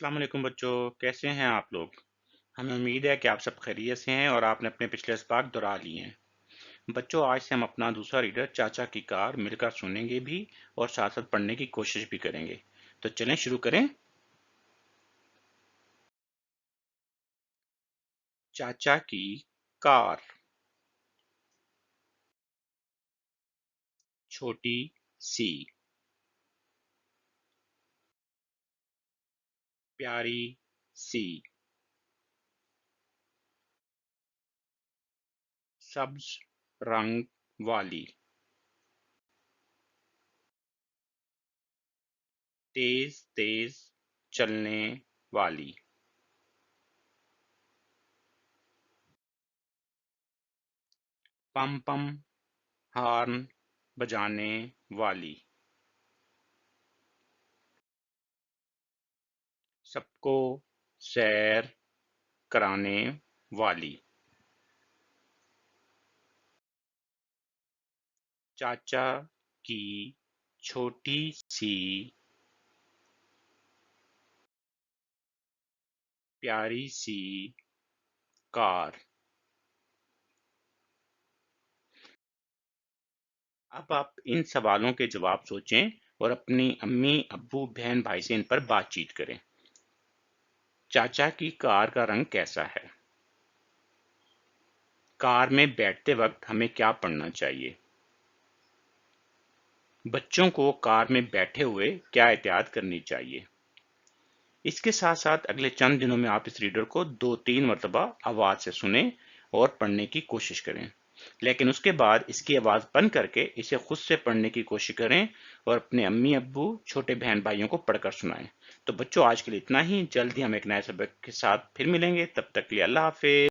السلام علیکم بچوں، کیسے ہیں آپ لوگ؟ ہمیں امید ہے کہ آپ سب خیریت سے ہیں اور آپ نے اپنے پچھلے اسباق دہرا لیے ہیں۔ بچوں، آج سے ہم اپنا دوسرا ریڈر چاچا کی کار مل کر سنیں گے بھی اور ساتھ ساتھ پڑھنے کی کوشش بھی کریں گے۔ تو چلیں شروع کریں۔ چاچا کی کار۔ چھوٹی سی، پیاری سی، سبز رنگ والی، تیز تیز چلنے والی، پم پم ہارن بجانے والی، سب کو سیر کرانے والی، چاچا کی چھوٹی سی پیاری سی کار۔ اب آپ ان سوالوں کے جواب سوچیں اور اپنی امی ابو بہن بھائی سے ان پر بات چیت کریں۔ چاچا کی کار کا رنگ کیسا ہے؟ کار میں بیٹھتے وقت ہمیں کیا پڑھنا چاہیے؟ بچوں کو کار میں بیٹھے ہوئے کیا احتیاط کرنی چاہیے؟ اس کے ساتھ ساتھ اگلے چند دنوں میں آپ اس ریڈر کو 2-3 مرتبہ آواز سے سنیں اور پڑھنے کی کوشش کریں، لیکن اس کے بعد اس کی آواز بند کر کے اسے خود سے پڑھنے کی کوشش کریں اور اپنے امی ابو چھوٹے بہن بھائیوں کو پڑھ کر سنائیں۔ تو بچوں، آج کے لیے اتنا ہی، جلدی ہم ایک نئے سبق کے ساتھ پھر ملیں گے، تب تک کے لیے اللہ حافظ۔